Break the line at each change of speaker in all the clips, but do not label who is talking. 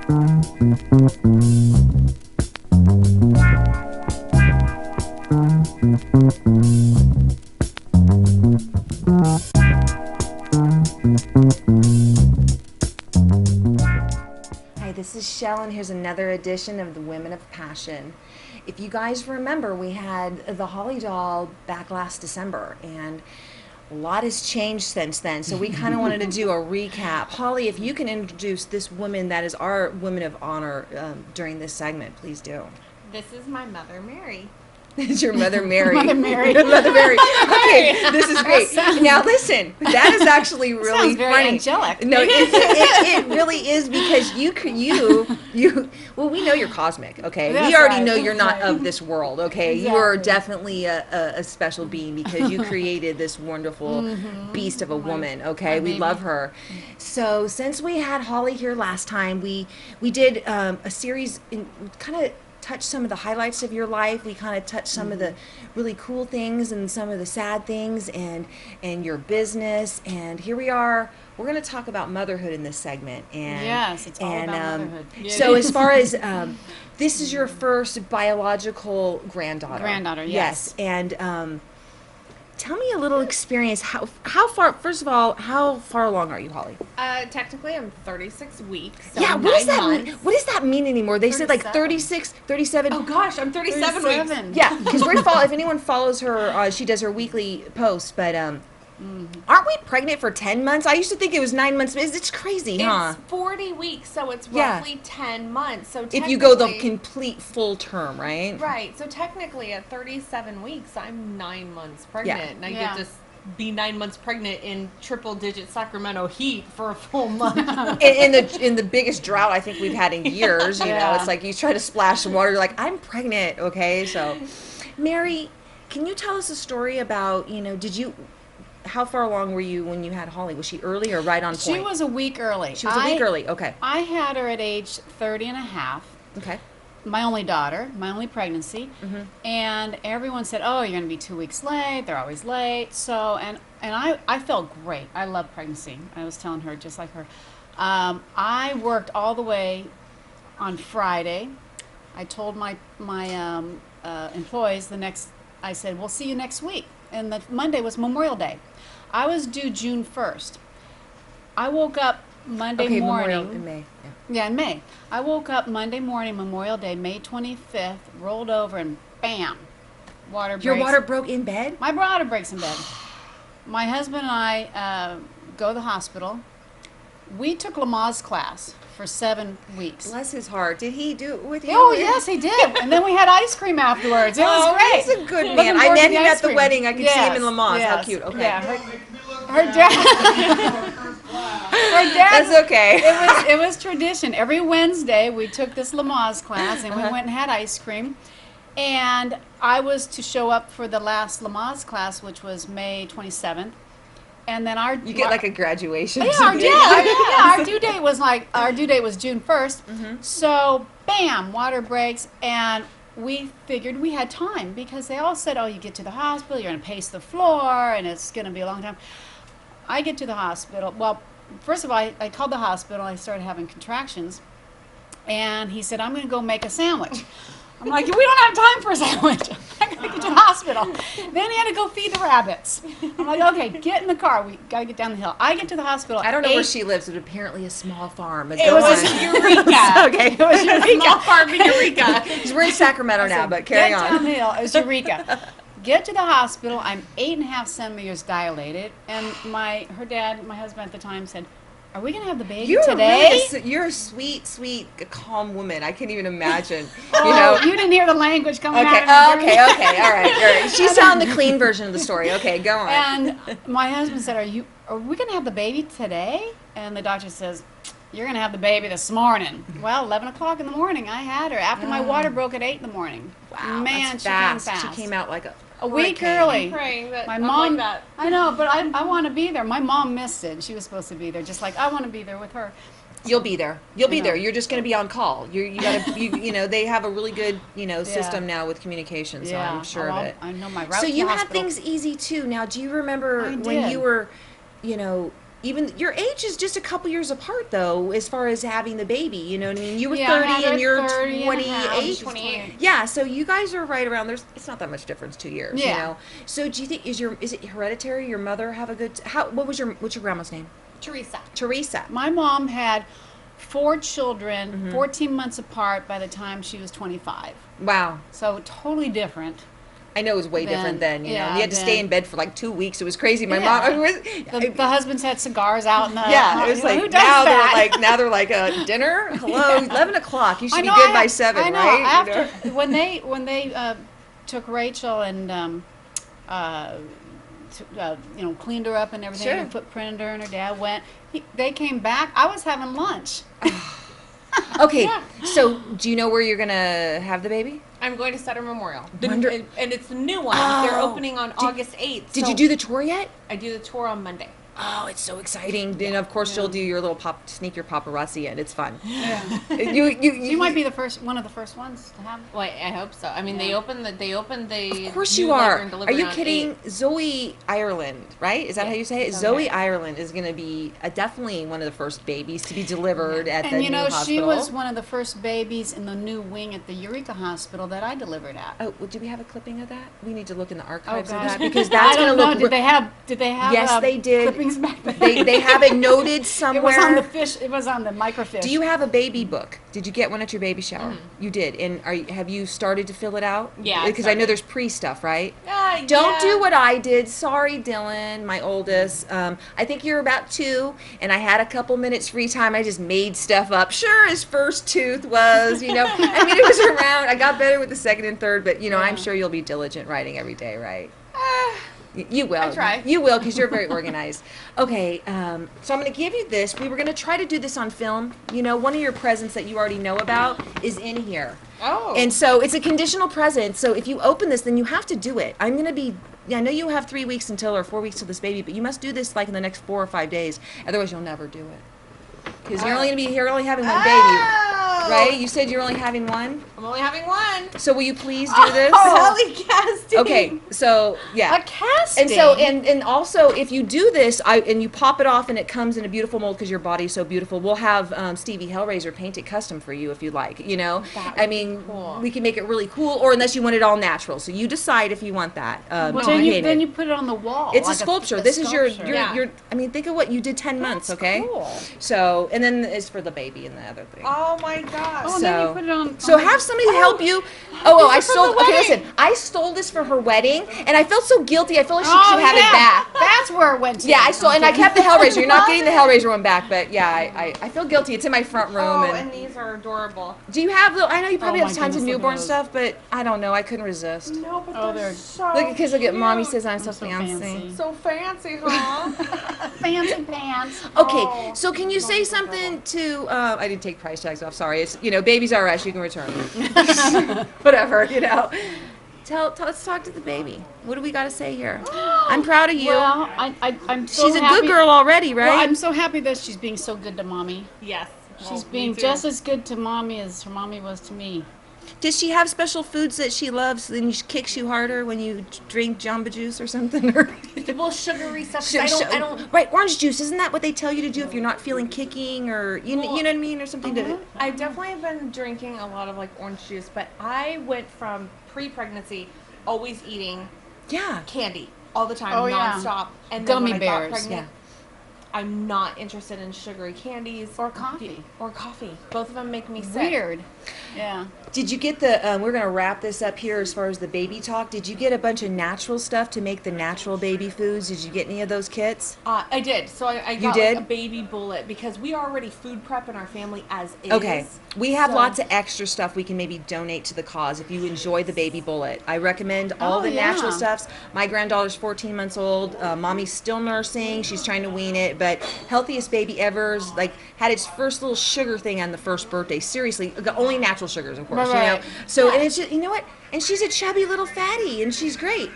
Hi, this is Shell, and here's another edition of the Women of Passion. If you guys remember, we had the Holly doll back last December, and a lot has changed since then, so we kind of wanted to do a recap. Holly, if you can introduce this woman that is our Women of Honor during this segment, please do.
This is my mother, Mary.
It's your Mother Mary.
Mother Mary.
Mother Mary. Okay, this is great. Now listen, that is actually really
Sounds very
funny.
angelic.
No, it really is, because you. Well, we know you're cosmic. Okay,
That's
we already
right.
know you're not
That's right.
of this world. Okay, you are
Exactly.
definitely a special being, because you created this wonderful beast of a woman. Okay,
my
we
baby.
love her. So since we had Holly here last time, we did a series in kind of touch some of the highlights of your life. We kind of touched some of the really cool things and some of the sad things, and your business. And here we are. We're going to talk about motherhood in this segment. And
Yes, it's all about motherhood.
So as far as this is your first biological granddaughter.
Granddaughter, yes.
And tell me a little experience. How far? First of all, how far along are you, Holly?
Technically, I'm 36 weeks. So
Yeah, what does
9
that mean?
months.
What does that mean anymore? They said like
37.
36, 37.
Oh gosh, I'm 37 weeks.
37.
Yeah, because if anyone follows her, she does her weekly posts. But aren't we pregnant for 10 months? I used to think it was 9 months. It's crazy, huh?
It's 40 weeks, so it's
Yeah.
roughly 10 months. So
If you go the
technically-
complete full term, right?
right. So technically, at 37 weeks, I'm 9 months pregnant, and I
Yeah.
get to be 9 months pregnant in triple-digit Sacramento heat for a full month.
In the biggest drought I think we've had in years. You know,
Yeah.
it's like you try to splash some water. You're like, I'm pregnant. Okay, so Mary, can you tell us a story about how far along were you when you had Holly? Was she early or right on point?
She was a week early.
She was a week early. Okay.
I had her at age 30 and a half.
Okay.
My only daughter, my only pregnancy, and everyone said, "Oh, you're going to be 2 weeks late. They're always late." So, and I felt great. I love pregnancy. I was telling her just like her. I worked all the way on Friday. I told my employees I said, "We'll see you next week." And the Monday was Memorial Day. I was due June 1st. I woke up Monday
Okay,
morning.
Memorial in May. Yeah.
Yeah, in May. I woke up Monday morning, Memorial Day, May 25th, rolled over, and bam, water breaks.
Your water broke in bed?
My water breaks in bed. My husband and I go to the hospital. We took Lamaze class for 7 weeks.
Bless his heart. Did he do it with you?
Oh, yes, he did. And then we had ice cream afterwards. It was great.
He's a good
Looking
man. I
forward
met
to
him
the
at
ice
the
cream.
wedding. I could see him in
Yes,
Lamaze. How
yes.
cute. Okay.
Yeah, her dad. Her dad.
That's okay.
It was tradition. Every Wednesday we took this Lamaze class, and we went and had ice cream. And I was to show up for the last Lamaze class, which was May 27th. And then
You get like a graduation.
our due date was June 1st. So bam, water breaks, and we figured we had time because they all said, "Oh, you get to the hospital, you're going to pace the floor, and it's going to be a long time." I get to the hospital. Well, first of all, I called the hospital. I started having contractions, and he said, "I'm going to go make a sandwich." I'm like, "We don't have time for a sandwich. I got to get to the hospital." Then he had to go feed the rabbits. I'm like, "Okay, get in the car. We got to get down the hill." I get to the hospital.
I don't know where
8
she lives, but apparently a small farm. But
It
go
was
on.
Eureka.
Okay. It was
Small farm in Eureka.
We're in Sacramento now, but carry
Get down
on.
the hill. It was Eureka. Get to the hospital. I'm 8.5 centimeters dilated, and my husband at the time said, "Are we gonna have the baby today?"
You're a sweet, sweet, calm woman. I can't even imagine.
Oh, you didn't hear the language coming
Okay.
out of me.
Okay. All right. She's telling the clean version of the story. Okay, go on.
And my husband said, "Are we gonna have the baby today?" And the doctor says, "You're gonna have the baby this morning." Well, 11 o'clock in the morning, I had her after my water broke at 8 in the morning.
Wow,
Man,
that's
she
fast.
came fast.
She came out like
a week
hurricane.
early.
Praying that
My
I'm
mom,
like that.
I know, but I want to be there. My mom missed it. She was supposed to be there, just like I want to be there with her.
You'll be there. You'll be
know.
there. You're just going to be on call. You gotta. You know they have a really good system now with communication. So I'm sure of it.
I know my route
So
to
you
the
had
hospital.
things easy too. Now, do you remember
I
when
did.
you were, even your age is just a couple years apart, though, as far as having the baby. You know what I mean? You were
Yeah, I
30
had her
and you're
30 and a half.
28.
She's 28.
Yeah, so you guys are right around. It's not that much difference, 2 years. You
Yeah.
know. So do you think is it hereditary? Your mother have a good? What's your grandma's name?
Teresa.
Teresa.
My mom had 4 children,
Mm-hmm.
14 months apart by the time she was 25.
Wow.
So totally different.
I know it was way different then. You know,
yeah,
we had to stay
then-
in bed for like 2 weeks. It was crazy. My
Yeah.
mom.
The husbands had cigars out in the
Yeah, it was like
who does
now
that?
they're like dinner. Hello, 11 o'clock. You should
I
be
know,
good by 7,
I know.
right? You
After
know?
when they took Rachel and cleaned her up and everything,
Sure.
and printed her, and her dad went. They came back. I was having lunch.
Okay,
Yeah.
so do you know where you're gonna have the baby?
I'm going to Sutter Memorial.
Wonder-
And it's the new one.
Oh.
They're opening on August 8th.
Did
so
you do the tour yet?
I do the tour on Monday.
Oh, it's so exciting! And of course, you'll do your little sneak your paparazzi in. It's fun.
Yeah.
You
might be one of the first ones to have.
Well, I hope so. I mean,
Yeah.
they opened the.
Of course
new
you
labor
are.
and
Are
delivery
you
on
kidding?
8th.
Zoe Ireland, right? Is that
Yeah,
how you say it?
Zoe
Zoe Ireland is going to be definitely one of the first babies to be delivered at the
And you
new
know,
hospital.
she was one of the first babies in the new wing at the Eureka Hospital that I delivered at.
Oh, well, do we have a clipping of that? We need to look in the archives of
gosh.
that because that's
I
going
don't
to
know.
look.
Did they have?
Yes, they did.
Clippings back then.
They have it noted somewhere.
It was on the fish. It was on the microfiche.
Do you have a baby book? Did you get one at your baby shower? You did. And have you started to fill it out?
Yeah, I
Because I know
started.
there's pre-stuff, right?
Yeah.
Don't do what I did. Sorry, Dylan, my oldest. I think you're about 2, and I had a couple minutes free time. I just made stuff up. Sure, his first tooth was, I mean, it was around. I got better with the second and third, but, I'm sure you'll be diligent writing every day, right? You will.
I try.
You will, because you're very organized. Okay, so I'm going to give you this. We were going to try to do this on film. One of your presents that you already know about is in here.
Oh.
And so it's a conditional present. So if you open this, then you have to do it. I'm going to be, I know you have 3 weeks or 4 weeks till this baby, but you must do this like in the next 4 or 5 days. Otherwise, you'll never do it. Because you're only having one baby, right? You said you're only having one?
I'm only having one.
So will you please do this?
Telecasting.
Okay, so yeah.
A casting.
And so, and also, if you do this, and you pop it off, and it comes in a beautiful mold because your body's so beautiful, we'll have Stevie Hellraiser paint it custom for you if you like.
That
I
would
mean,
be cool.
we can make it really cool, or unless you want it all natural. So you decide if you want that.
Well,
painted.
then you put it on the wall.
It's
like
a sculpture. This is your,
sculpture.
your. I mean, think of what you did 10 months.
That's
Okay.
cool.
So, and then it's for the baby and the other thing.
Oh my gosh.
Oh, and then you put it on.
So have somebody help you. Oh, I
These are for
stole.
the
Okay,
wedding.
listen. I stole this for her wedding, and I felt so guilty. I feel like she
Oh,
should have it back.
That's where it went to.
Yeah, I stole, and I
Okay.
kept the Hellraiser. You're not getting the Hellraiser one back, but yeah, I feel guilty. It's in my front room.
Oh,
and
and these are adorable.
do you have the? I know you probably
Oh,
have
my
tons of
goodness, look at
newborn
those.
stuff, but I don't know. I couldn't resist.
No, but
Oh,
they're
they're-
so
Look, because look at mommy
cute.
says I'm so
so
fancy.
fancy.
So fancy, huh?
fancy pants.
Okay,
Oh,
so can you say something to? I didn't take price tags off. Sorry, it's babies are us. You can return them. Whatever, Let's talk to the baby. What do we got to say here? I'm proud of you.
Well, I'm so
She's a
happy.
good girl already, right?
Well, I'm so happy that she's being so good to mommy.
Yes.
She's
Well, me
being
too.
just as good to mommy as her mommy was to me.
Does she have special foods that she loves? Then she kicks you harder when you drink Jamba Juice or something? Or
well, sugary stuff. 'Cause I don't.
Right, orange juice. Isn't that what they tell you to do if you're not feeling kicking or you know what I mean, or something to?
I definitely have been drinking a lot of like orange juice, but I went from pre-pregnancy always eating
Yeah.
candy all the time,
Oh, yeah.
nonstop, and
Gummy
then when I
bears,
got pregnant, I'm not interested in sugary candies
Or coffee.
Or coffee. Both of them make me sick.
Weird. Yeah.
Did you get the? We're gonna wrap this up here as far as the baby talk. Did you get a bunch of natural stuff to make the natural baby foods? Did you get any of those kits?
I did. So I
You
got
did?
like a baby bullet because we already food prep in our family as is.
Okay. We have
So-
lots of extra stuff we can maybe donate to the cause if you enjoy the baby bullet. I recommend all
Oh,
the natural
yeah.
stuffs. My granddaughter's 14 months old. Mommy's still nursing. She's trying to wean it, but healthiest baby ever's like had its first little sugar thing on the first birthday. Seriously, only natural sugars, of course.
Right.
So and it's just, you know what? And she's a chubby little fatty, and she's great.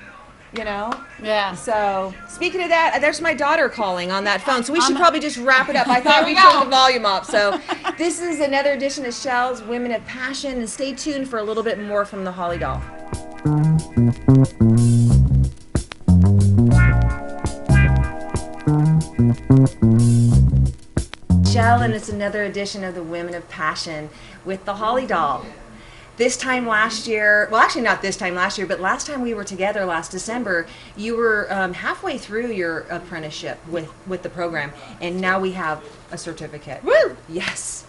Yeah.
So, speaking of that, there's my daughter calling on that phone. So we should
On the-
probably just wrap it up. I thought
There we
we'd turn
go.
the volume up. So, this is another edition of Shell's Women of Passion. And stay tuned for a little bit more from the Holly Doll. it's another edition of the Women of Passion with the Holly Doll. This time last year, well, actually not this time last year, but last time we were together last December, you were halfway through your apprenticeship with the program, and now we have a certificate.
Woo!
Yes.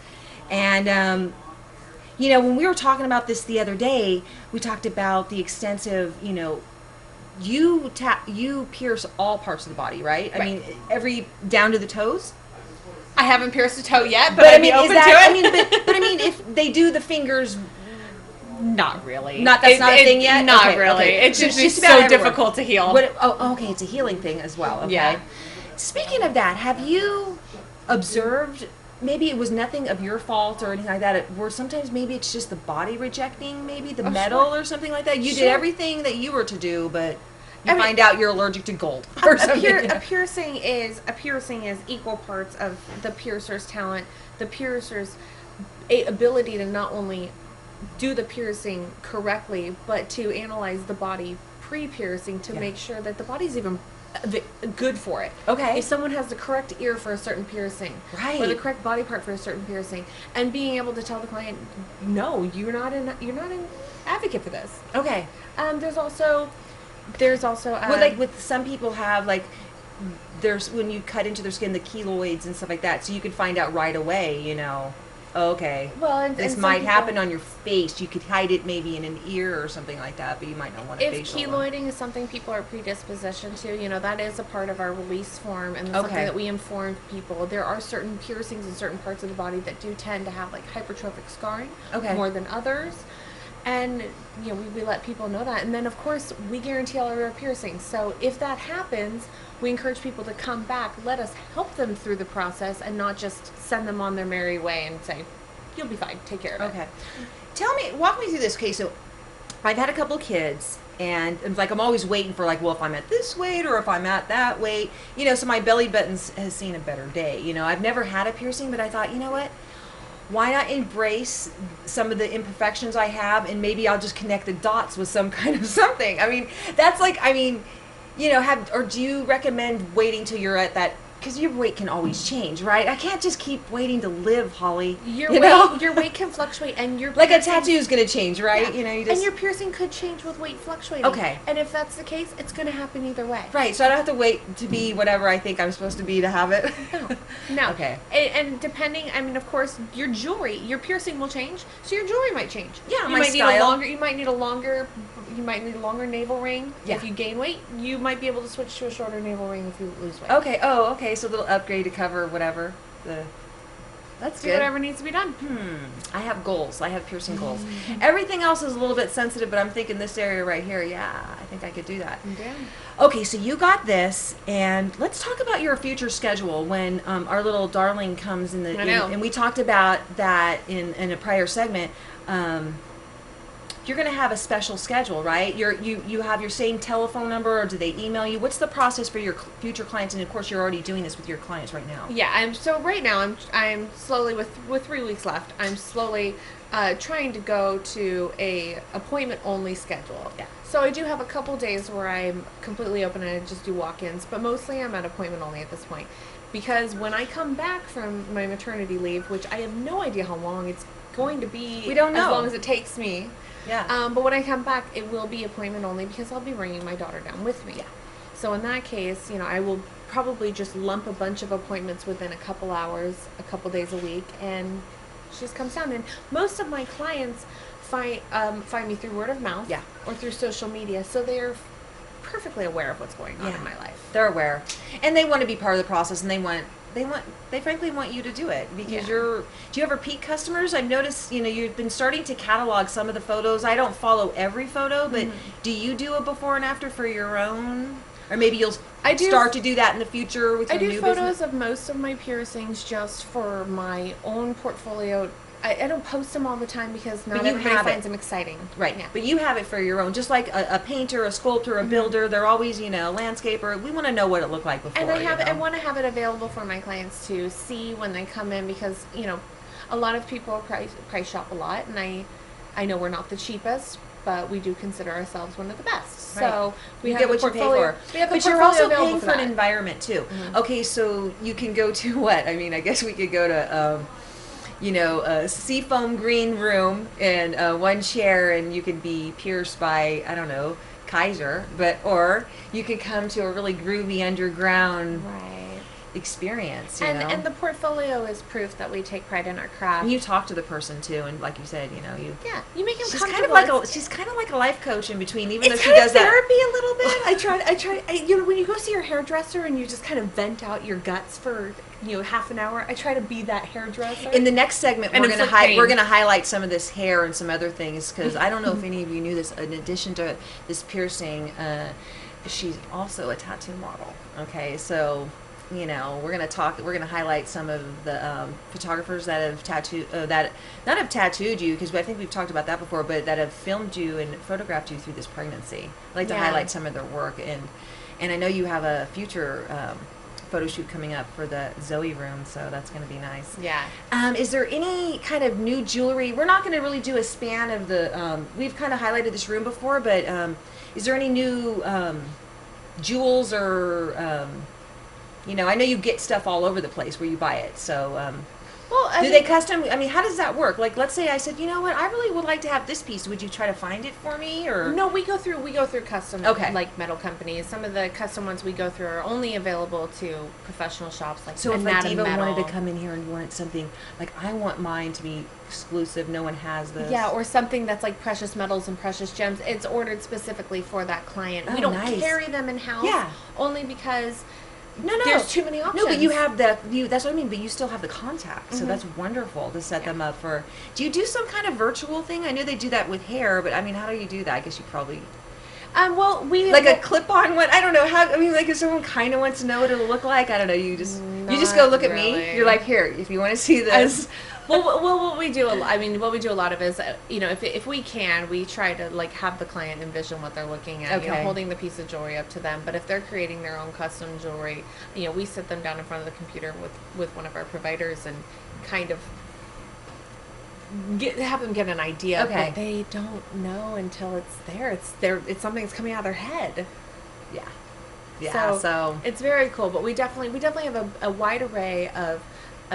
And, you know, when we were talking about this the other day, we talked about the extensive, you know, you pierce all parts of the body, right? I mean, down to the toes?
I haven't pierced a toe yet, but I'd be open to it.
I mean, but I mean, if they do the fingers...
Not really.
That's not a thing yet?
Not
okay,
really.
Okay.
It's just so difficult to heal.
Okay, it's a healing thing as well. Okay.
Yeah.
Speaking of that, have you observed, maybe it was nothing of your fault or anything like that, where sometimes maybe it's just the body rejecting maybe the metal or something like that? You did everything that you were to do, but you find out you're allergic to gold or something.
A piercing is equal parts of the piercer's talent, the piercer's ability to not only do the piercing correctly, but to analyze the body pre-piercing to make sure that the body's even good for it.
Okay.
If someone has the correct ear for a certain piercing,
right,
or the correct body part for a certain piercing, and being able to tell the client, no, you're not an advocate for this.
Okay.
There's also
well, like with some people have like there's when you cut into their skin the keloids and stuff like that, so you could find out right away, you know. Okay.
Well,
this might happen on your face. You could hide it maybe in an ear or something like that, but you might not want a facial one.
If keloiding is something people are predispositioned to, you know, that is a part of our release form and something that we inform people. There are certain piercings in certain parts of the body that do tend to have like hypertrophic scarring more than others. And, you know, we let people know that. And then, of course, we guarantee all of our piercings. So if that happens, we encourage people to come back, let us help them through the process and not just send them on their merry way and say, you'll be fine, take care of it.
Okay. Walk me through this. Okay, so I've had a couple of kids, and it's like I'm always waiting for like, well, if I'm at this weight or if I'm at that weight, you know, so my belly button has seen a better day. You know, I've never had a piercing, but I thought, you know what? Why not embrace some of the imperfections I have, and maybe I'll just connect the dots with some kind of something. I mean, that's like, I mean, you know, or do you recommend waiting till you're at that, because your weight can always change, right? I can't just keep waiting to live, Holly.
Your weight can fluctuate, and your
like a tattoo is going to change, right? You know,
and your piercing could change with weight fluctuating.
Okay.
And if that's the case, it's going to happen either way.
Right. So I don't have to wait to be whatever I think I'm supposed to be to have it.
No.
Okay.
And depending, I mean, of course, your jewelry, your piercing will change, so your jewelry might change.
Yeah,
you
my
might
style.
You might need a longer naval ring.
Yeah.
If you gain weight, you might be able to switch to a shorter naval ring if you lose weight.
Okay. Oh, okay. So a little upgrade to cover whatever that's
do
good.
whatever needs to be done.
I have goals. I have piercing goals. Everything else is a little bit sensitive, but I'm thinking this area right here, yeah, I think I could do that.
Yeah.
Okay, so you got this, and let's talk about your future schedule when our little darling comes in and we talked about that in a prior segment. You're going to have a special schedule, right? You have your same telephone number, or do they email you? What's the process for your future clients? And of course, you're already doing this with your clients right now.
Yeah, right now I'm slowly with 3 weeks left. I'm slowly trying to go to a appointment only schedule.
Yeah.
So I do have a couple days where I'm completely open and I just do walk-ins, but mostly I'm at appointment only at this point. Because when I come back from my maternity leave, which I have no idea how long it's going to be,
we don't know,
as long as it takes me.
Yeah.
But when I come back, it will be appointment only because I'll be bringing my daughter down with me.
Yeah.
So in that case, you know, I will probably just lump a bunch of appointments within a couple hours, a couple days a week, and she just comes down. And most of my clients find me through word of mouth, or through social media, so they're perfectly aware of what's going on in my life.
They're aware, and they want to be part of the process, and they frankly want you to do it because do you have repeat customers? I've noticed, you know, you've been starting to catalog some of the photos. I don't follow every photo, but do you do a before and after for your own? Or maybe you'll start to do that in the future with your new business? I do photos
of most of my piercings just for my own portfolio. I don't post them all the time because not everybody finds them exciting.
Right. Yeah. But you have it for your own. Just like a painter, a sculptor, a builder, they're always, you know, a landscaper. We want to know what it looked like before.
And I want to have it available for my clients to see when they come in because, you know, a lot of people price shop a lot, and I know we're not the cheapest, but we do consider ourselves one of the best.
Right.
So we
you
have
get
the
what you
portfolio.
pay for.
We have the
But you're
portfolio
also
available
paying for an
that.
environment too.
Mm-hmm.
Okay, so you can go to what? I mean, I guess we could go to a seafoam green room and one chair, and you could be pierced by, I don't know, Kaiser, or you could come to a really groovy underground experience.
And the portfolio is proof that we take pride in our craft.
And you talk to the person too, and like you said, you
make them
she's
comfortable.
she's kind of like a life coach in between, even though
It's
she
kind
does
of therapy
that.
a little bit. When you go see your hairdresser and you just kind of vent out your guts for half an hour, I try to be that hairdresser.
In the next segment,
And
we're going to highlight some of this hair and some other things, because I don't know if any of you knew this. In addition to this piercing, she's also a tattoo model. Okay, so we're going to highlight some of the photographers that have tattooed you, because I think we've talked about that before, but that have filmed you and photographed you through this pregnancy. I'd like to highlight some of their work, and I know you have a future photo shoot coming up for the Zoe room, so that's going to be nice.
Yeah.
Is there any kind of new jewelry? We're not going to really do a span of the, we've kind of highlighted this room before, but is there any new jewels or, I know you get stuff all over the place where you buy it, so do they custom? I mean, how does that work? Like, let's say I said, you know what, I really would like to have this piece. Would you try to find it for me, or
no? We go through custom like metal companies. Some of the custom ones we go through are only available to professional shops like.
So if a diva
Metal.
wanted to come in here and wanted something like, I want mine to be exclusive, no one has this.
Yeah, or something that's like precious metals and precious gems. It's ordered specifically for that client.
Oh,
we don't
nice.
carry them in house.
Yeah.
Only because.
No.
There's too many options.
No, but you have that's what I mean, but you still have the contact, so that's wonderful to set them up for. Do you do some kind of virtual thing? I know they do that with hair, but I mean, how do you do that? I guess you probably...
we...
Like a clip-on one? I don't know. How. I mean, like if someone kind of wants to know what it'll look like, I don't know, you just go look at me. You're like, here, if you want to see this...
what we do a lot of is, if we can, we try to like have the client envision what they're looking at, holding the piece of jewelry up to them. But if they're creating their own custom jewelry, we sit them down in front of the computer with one of our providers and kind of have them get an idea.
Okay.
But they don't know until it's there. It's something that's coming out of their head.
Yeah. Yeah. So
it's very cool. But we definitely have a wide array of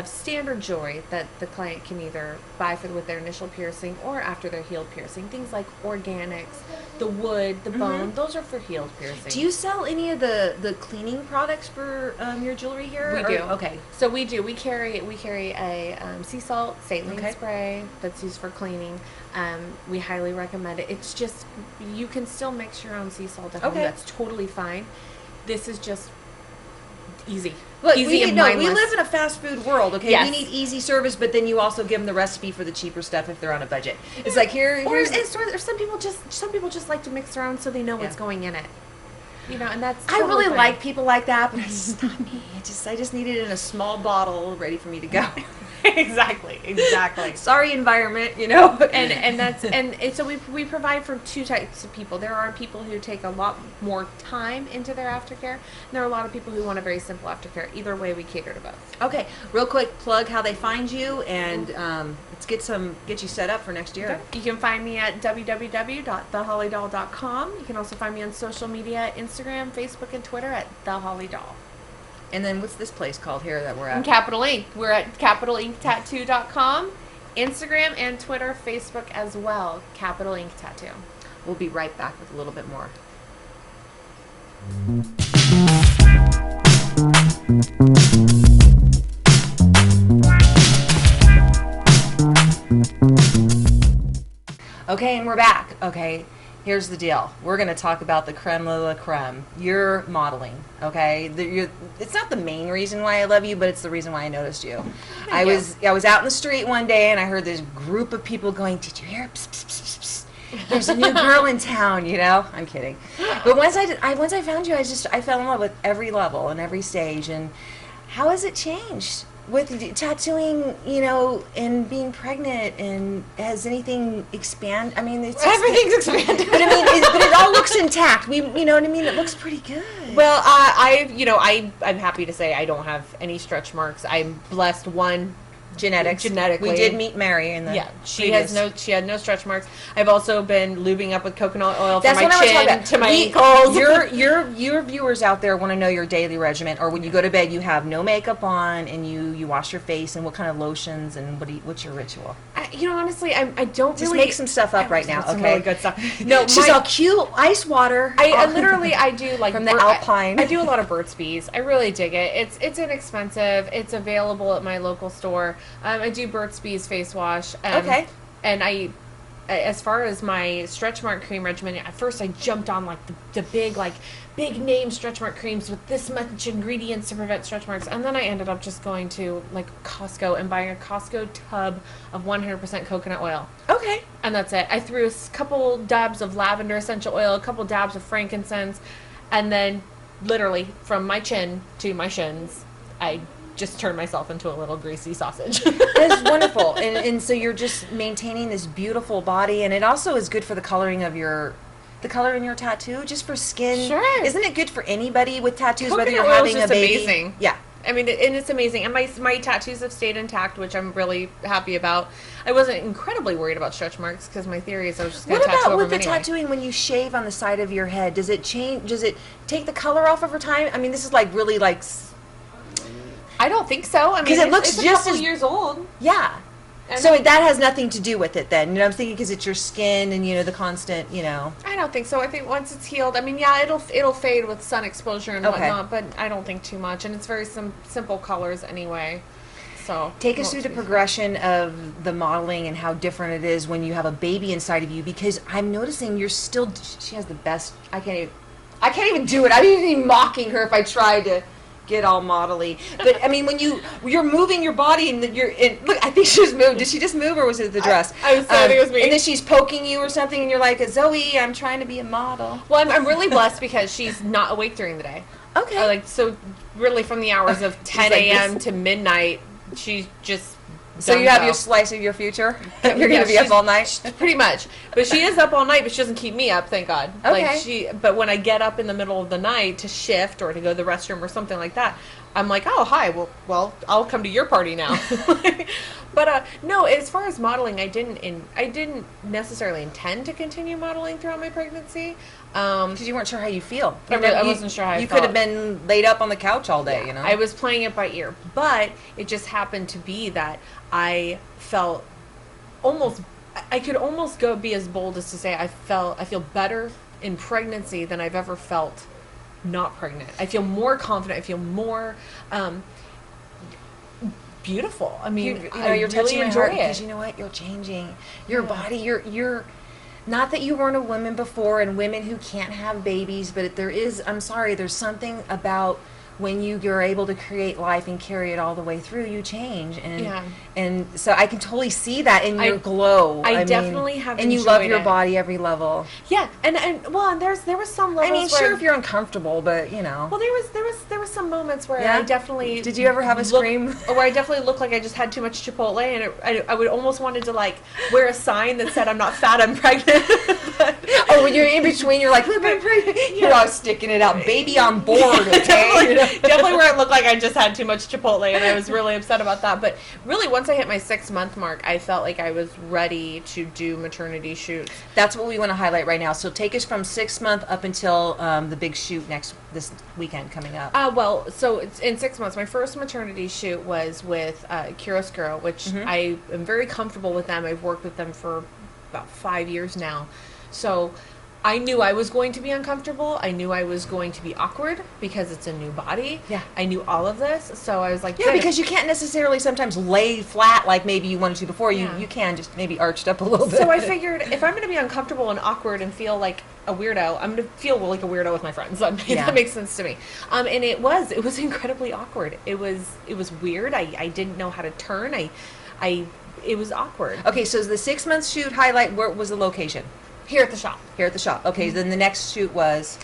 standard jewelry that the client can either buy with their initial piercing or after their healed piercing. Things like organics, the wood, the bone, those are for healed piercing.
Do you sell any of the cleaning products for your jewelry here?
We do.
Okay.
So we do. We carry a sea salt saline spray that's used for cleaning. We highly recommend it. It's just, you can still mix your own sea salt at home. That's totally fine. This is just easy.
Look,
easy
we
and mindless.
live in a fast food world, okay?
Yes.
We need easy service, but then you also give them the recipe for the cheaper stuff if they're on a budget. It's like
or some people just like to mix their own so they know what's going in it. And that's totally
I really
fine.
like people like that, but it's just not me. I just need it in a small bottle ready for me to go.
Exactly.
Sorry, environment,
and so we provide for two types of people. There are people who take a lot more time into their aftercare, and there are a lot of people who want a very simple aftercare. Either way, we cater to both.
Okay, real quick, plug how they find you, and let's get you set up for next year.
Okay. You can find me at www.thehollydoll.com. You can also find me on social media, Instagram, Facebook, and Twitter at The Holly Doll.
And then what's this place called here that we're at?
Capital Ink. We're at capitalinktattoo.com, Instagram and Twitter, Facebook as well. Capital Ink Tattoo.
We'll be right back with a little bit more. Okay, and we're back. Okay. Here's the deal. We're going to talk about the creme de la creme. You're modeling, okay? It's not the main reason why I love you, but it's the reason why I noticed you. I was out in the street one day, and I heard this group of people going, "Did you hear? Psst, psst, psst, psst. There's a new girl in town," I'm kidding. But once I found you, I fell in love with every level and every stage. And how has it changed? With tattooing, and being pregnant, and has anything expanded? I mean,
everything's expanded.
But it all looks intact. You know what I mean? It looks pretty good.
Well, I'm happy to say I don't have any stretch marks. I'm blessed, one, genetically.
We did meet Mary in the
she had no stretch marks. I've also been lubing up with coconut oil from my chin to my ankles.
Your viewers out there want to know your daily regimen, or when you go to bed, you have no makeup on and you wash your face, and what kind of lotions and what's your ritual?
Honestly, I don't
just
really
make some stuff up right now.
Some really good stuff.
No, she's all cute. Ice water.
I literally do like
from the Alpine.
I do a lot of Burt's Bees. I really dig it. It's inexpensive. It's available at my local store. I do Burt's Bees face wash.
Okay.
And as far as my stretch mark cream regimen, at first I jumped on like the big name stretch mark creams with this much ingredients to prevent stretch marks, and then I ended up just going to like Costco and buying a Costco tub of 100% coconut oil.
Okay.
And that's it. I threw a couple dabs of lavender essential oil, a couple dabs of frankincense, and then literally from my chin to my shins, I just turned myself into a little greasy sausage.
That's wonderful. And so you're just maintaining this beautiful body, and it also is good for the coloring of the color in your tattoo, just for skin.
Sure.
Isn't it good for anybody with tattoos,
coconut
whether you're
oil
having
is just
a baby?
Amazing.
Yeah.
I mean, and it's amazing. And my tattoos have stayed intact, which I'm really happy about. I wasn't incredibly worried about stretch marks because my theory is I was just going to tattoo over them anyway.
What about with the tattooing when you shave on the side of your head? Does it change? Does it take the color off over time? I mean, this is like really like...
I don't think so. I mean,
it looks
it's
just
a couple years old.
Yeah.
And
so that has nothing to do with it then. I'm thinking because it's your skin and, the constant,
I don't think so. I think once it's healed, I mean, yeah, it'll fade with sun exposure and whatnot, but I don't think too much. And it's very simple colors anyway. So
take us through the progression of the modeling and how different it is when you have a baby inside of you, because I'm noticing she has the best, I can't even do it. I'd be mocking her if I tried to get all modelly. But I mean, when you're moving your body and look, I think she just moved. Did she just move, or was it the dress?
I think it was me.
And then she's poking you or something, and you're like, Zoe, I'm trying to be a model.
Well, I'm really blessed because she's not awake during the day.
Okay.
So really from the hours of 10 a.m. to midnight, she's just.
So you have your slice of your future? You're going to be up all night?
Pretty much. But she is up all night, but she doesn't keep me up, thank God.
Okay.
But when I get up in the middle of the night to shift or to go to the restroom or something like that, I'm like, oh, hi, well, I'll come to your party now. But no, as far as modeling, I didn't necessarily intend to continue modeling throughout my pregnancy.
Because you weren't sure how you feel.
I wasn't sure how I felt.
You could have been laid up on the couch all day,
I was playing it by ear. But it just happened to be that I felt I could almost be as bold as to say I feel better in pregnancy than I've ever felt not pregnant. I feel more confident. I feel more beautiful. I mean,
you're
really
touching my
enjoy
heart
it.
because you know what? You're changing your body. You're not that you weren't a woman before, and women who can't have babies, but there's something about when you're able to create life and carry it all the way through, you change. And so I can totally see that in your glow.
I definitely have
and you
enjoyed
love your
it.
body every level.
Yeah, and there was some levels.
I mean, sure, if you're uncomfortable, but
Well, there was some moments where
yeah?
I definitely.
Did you ever have a scream?
Where I definitely looked like I just had too much Chipotle, and I would almost wanted to like wear a sign that said I'm not fat, I'm pregnant.
When you're in between, you're like, I'm pregnant. You're all sticking it out, baby on board. Okay,
definitely where I looked like I just had too much Chipotle, and I was really upset about that. But really, once I hit my 6-month mark, I felt like I was ready to do maternity shoots.
That's what we want to highlight right now. So take us from 6 months up until the big shoot this weekend coming up.
So it's in 6 months. My first maternity shoot was with Chiaroscuro, which I am very comfortable with them. I've worked with them for about 5 years now. So I knew I was going to be uncomfortable. I knew I was going to be awkward because it's a new body.
Yeah.
I knew all of this. So I was like...
Yeah, because you can't necessarily sometimes lay flat like maybe you wanted to before. You can just maybe arched up a little bit.
So I figured if I'm going to be uncomfortable and awkward and feel like a weirdo, I'm going to feel like a weirdo with my friends. That makes sense to me. And it was incredibly awkward. It was weird. I didn't know how to turn. It was awkward.
Okay, so the 6 month shoot highlight, where was the location?
Here at the shop.
Okay, then the next shoot was?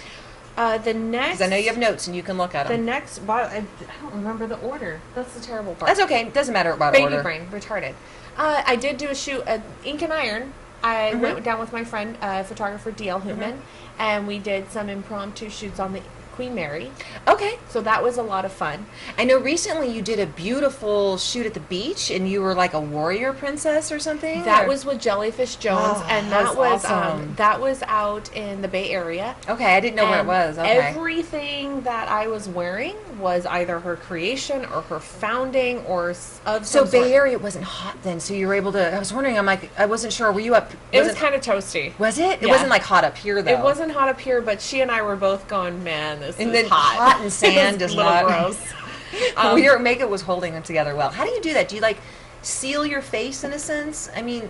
The next...
Because I know you have notes and you can look at them.
The next... I don't remember the order. That's the terrible part.
That's okay. It doesn't matter about
Baby
order.
brain. Retarded. I did do a shoot at Ink and Iron. I went down with my friend, photographer D.L. Hootman, and we did some impromptu shoots on the Queen Mary.
Okay.
So that was a lot of fun.
I know recently you did a beautiful shoot at the beach, and you were like a warrior princess or something.
That was with Jellyfish Jones, and that was
awesome.
that was out in the Bay Area.
Okay, I didn't know where it was. Okay.
Everything that I was wearing was either her creation or her founding or of some
So
sort.
Bay Area wasn't hot then, so you were able to. I was wondering. I'm like, I wasn't sure. Were you up?
It was kind of toasty.
Was it? It
Yeah.
wasn't like hot up here though.
It wasn't hot up here, but she and I were both going, man, this
And
is
then
hot.
hot and sand
It was
is
a little
not
gross.
Your makeup was holding them together well. How do you do that? Do you like seal your face in a sense? I mean,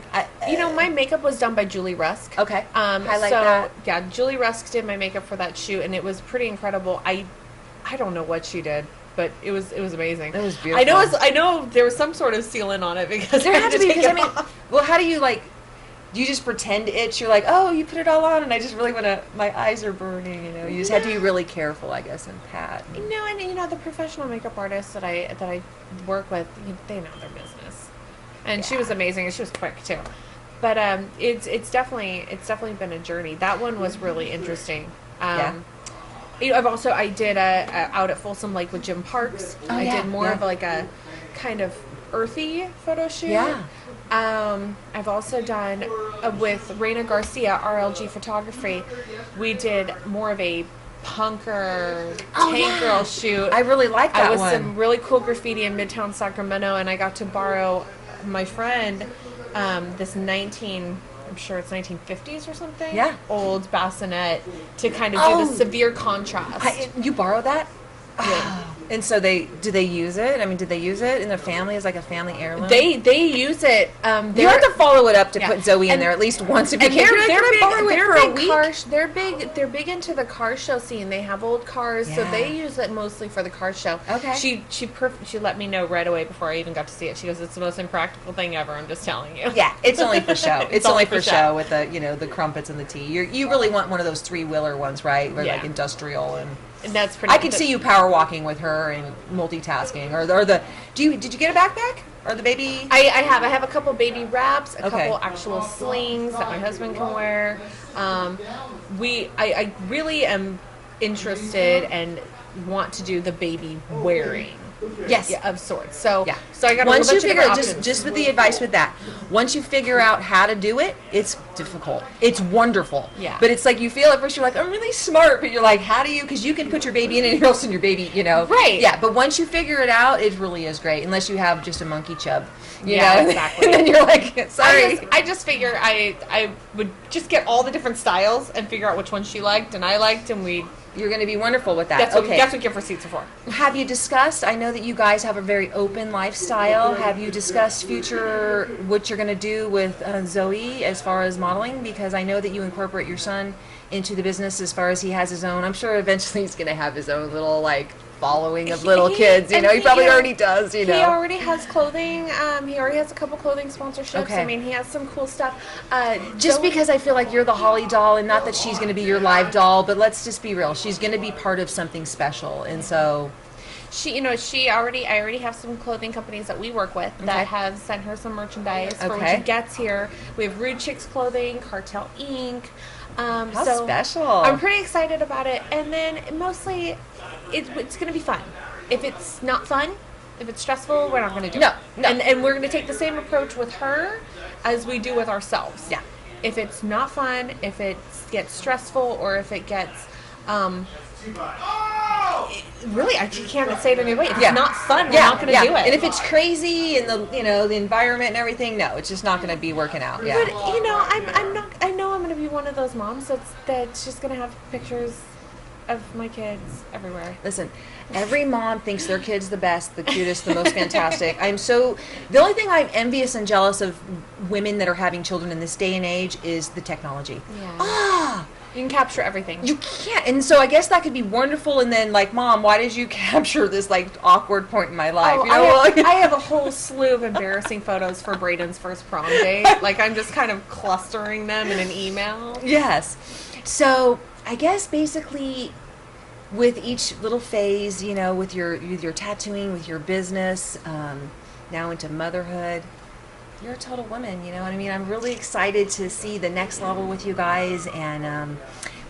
My makeup was done by Julie Rusk.
Okay. Highlight
so,
that.
Yeah, Julie Rusk did my makeup for that shoot, and it was pretty incredible. I don't know what she did, but it was amazing.
It was beautiful.
I know there was some sort of sealant on it because
There
I
had to be
take
because
it off.
well, how do you like? Do you just pretend to itch? You're like, oh, you put it all on, and I just really want to. My eyes are burning. You just have to be really careful, I guess, and pat.
No, and the professional makeup artists that I work with, they know their business, and she was amazing, and she was quick too. But it's definitely been a journey. That one was really interesting. I did out at Folsom Lake with Jim Parks. I did more of like a kind of earthy photo shoot.
Yeah.
I've also done with Reina Garcia, RLG Photography. We did more of a punker tank girl shoot.
I really like that
I was
one.
some really cool graffiti in Midtown Sacramento, and I got to borrow my friend this I'm sure it's 1950s or something.
Yeah.
Old bassinet to kind of do the severe contrast.
You borrowed that?
Yeah.
And so did they use it? I mean, did they use it in their family as like a family heirloom?
They use it.
You have to follow it up to put Zoe in there at least once if you
And
can.
they're big into the car show scene. They have old cars, so they use it mostly for the car show.
Okay.
She let me know right away before I even got to see it. She goes, "It's the most impractical thing ever. I'm just telling you."
Yeah, it's only for show. It's only for show
show
with the crumpets and the tea. You really want one of those 3-wheeler ones, right? Where like industrial and.
And that's pretty.
I could see you power walking with her and multitasking, or the. Did you get a backpack or the baby?
I have a couple baby wraps, a couple actual slings that my husband can wear. I really am interested and want to do the baby wearing.
Yes,
of sorts. So
yeah.
So I got
once
a
you
bunch
figure
of
out
different
just with the advice with that. Once you figure out how to do it, it's difficult. It's wonderful.
Yeah.
But it's like you feel at first you're like I'm really smart, but you're like how do you? Because you can put your baby in anywhere else and your baby,
Right.
Yeah. But once you figure it out, it really is great. Unless you have just a monkey chub. You
Yeah,
know?
exactly.
And then you're like sorry.
I just figure I would just get all the different styles and figure out which ones she liked and I liked, and
You're going to be wonderful with that.
that's what gift receipts are for.
Have you discussed, I know that you guys have a very open lifestyle. Have you discussed future, what you're going to do with Zoe as far as modeling? Because I know that you incorporate your son into the business as far as he has his own. I'm sure eventually he's going to have his own little, following of little kids. He probably already does,
He already has clothing. He already has a couple clothing sponsorships.
Okay.
I mean, he has some cool stuff.
Just because I feel like you're the Holly doll, and not that she's going to be your live doll, but let's just be real. She's going to be part of something special, and so...
I already have some clothing companies that we work with that have sent her some merchandise for when she gets here. We have Rude Chicks Clothing, Cartel Inc.
How special.
I'm pretty excited about it. And then mostly, it's going to be fun. If it's not fun, if it's stressful, we're not going to do it.
No.
And we're going to take the same approach with her as we do with ourselves.
Yeah.
If it's not fun, if it gets stressful, or if it gets... really, I can't say it any way. If it's not fun, we're not going to do it.
And if it's crazy and the environment and everything, no, it's just not going to be working out. Yeah.
But I'm not. I know I'm going to be one of those moms that's just going to have pictures of my kids everywhere.
Listen, every mom thinks their kid's the best, the cutest, the most fantastic. The only thing I'm envious and jealous of women that are having children in this day and age is the technology.
Yeah. You can capture everything.
You can't. And so I guess that could be wonderful. And then, Mom, why did you capture this, awkward point in my life?
I have a whole slew of embarrassing photos for Braden's first prom date. I'm just kind of clustering them in an email.
Yes. So I guess basically with each little phase, with your tattooing, with your business, now into motherhood, you're a total woman, you know what I mean? I'm really excited to see the next level with you guys, and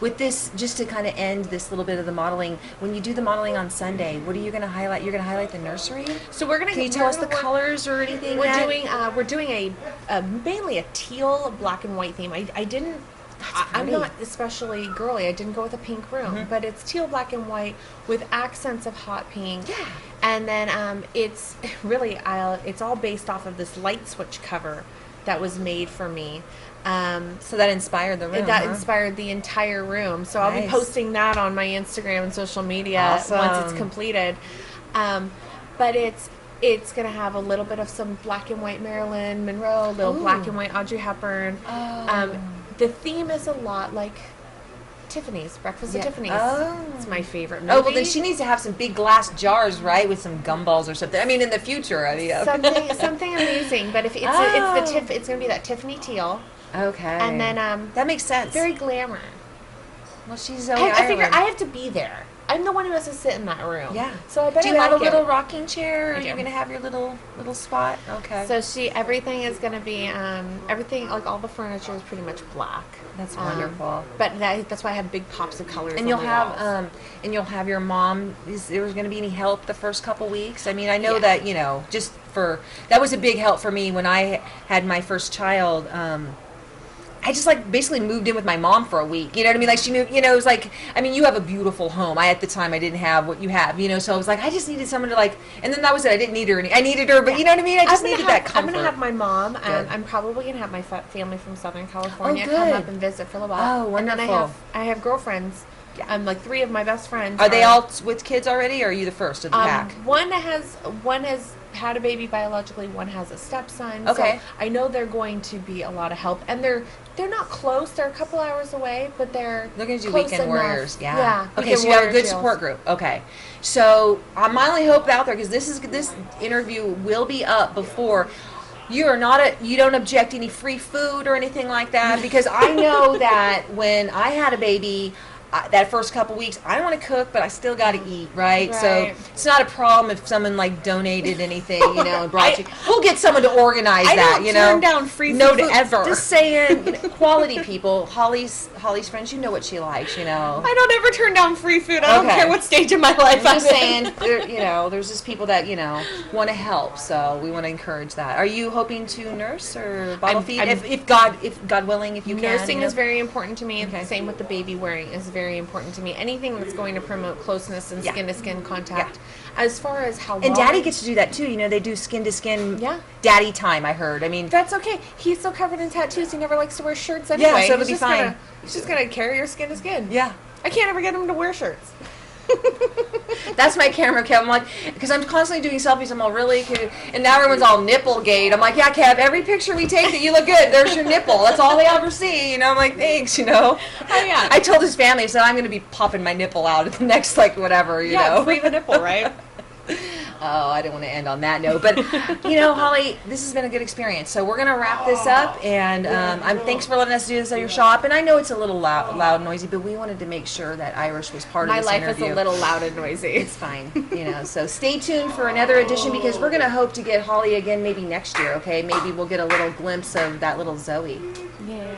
with this, just to kind of end this little bit of the modeling, when you do the modeling on Sunday, what are you going to highlight? You're going to highlight the nursery?
So we're going to...
Can you tell us the colors or anything?
We're doing mainly a teal, black and white theme. I didn't... I'm not especially girly. I didn't go with a pink room, but it's teal, black, and white with accents of hot pink.
Yeah.
And then it's really, it's all based off of this light switch cover that was made for me.
So that inspired the room.
That inspired the entire room. So I'll be posting that on my Instagram and social media once it's completed. But it's going to have a little bit of some black and white Marilyn Monroe, a little black and white Audrey Hepburn. The theme is a lot like Tiffany's, Breakfast at Tiffany's. Oh. It's my favorite movie.
Oh, well, then she needs to have some big glass jars, right, with some gumballs or something. I mean, in the future.
Something amazing. But if it's going to be that Tiffany teal.
Okay.
And then
that makes sense.
Very glamour.
Well, she's Zoe
I figure I have to be there. I'm the one who has to sit in that room.
Yeah.
So I better.
Do you have a little rocking chair? Or are you going to have your little spot? Okay.
So everything is going to be everything, like all the furniture is pretty much black.
That's wonderful.
But that's why I have big pops of colors.
And you'll have your mom. Is there going to be any help the first couple weeks? I mean, I know that that was a big help for me when I had my first child. I just basically moved in with my mom for a week. You know what I mean? Like she moved, it was like, I mean, you have a beautiful home. At the time I didn't have what you have, so I was like, I just needed someone to and then that was it. I didn't need her. I needed her, but you know what I mean? I just needed that comfort.
I'm going to have my mom, and I'm probably going to have my family from Southern California come up and visit for a little while.
Oh, wonderful.
And then I have girlfriends. Like 3 of my best friends.
Are they all with kids already, or are you the first of the pack?
One has had a baby biologically. One has a stepson.
Okay.
So I know they're going to be a lot of help, and they're not close. They're a couple hours away, but they're
going to do
close
weekend
enough.
warriors. Yeah.
Yeah.
Okay, so you have a good support group. Okay. So my only hope out there, because this interview will be up before. You don't object any free food or anything like that, because I know that when I had a baby, that first couple weeks, I don't want to cook, but I still got to eat, right? So it's not a problem if someone donated anything, and brought you. We'll get someone to organize that,
I don't turn down free food ever.
Just saying, quality people. Holly's friends, you know what she likes,
I don't ever turn down free food. I don't care what stage of my life
I'm just saying, there's just people that want to help, so we want to encourage that. Are you hoping to nurse or bottle feed? If God willing, if you can.
Nursing is very important to me. Okay. Same with the baby wearing is very important to me. Anything that's going to promote closeness and skin-to-skin contact. Yeah. As far as how long...
And Daddy gets to do that, too. They do skin-to-skin daddy time, I heard. I mean...
That's okay. He's so covered in tattoos, he never likes to wear shirts anyway.
Yeah, so it'll be fine.
He's just going to carry your skin-to-skin.
Yeah.
I can't ever get him to wear shirts.
That's my camera, Kev. I'm like, because I'm constantly doing selfies. I'm all really cute. And now everyone's all nipple gate. I'm like, yeah, Kev, every picture we take that you look good, there's your nipple. That's all they ever see. I'm like, thanks,
Oh, yeah.
I told his family, I said, I'm going to be popping my nipple out at the next, whatever,
free the nipple, right?
Oh, I didn't want to end on that note. But, Holly, this has been a good experience. So we're going to wrap this up. And thanks for letting us do this at your shop. And I know it's a little loud and noisy, but we wanted to make sure that Irish was part of this interview.
My life is a little loud and noisy.
It's fine. So stay tuned for another edition, because we're going to hope to get Holly again maybe next year, okay? Maybe we'll get a little glimpse of that little Zoe.
Yeah.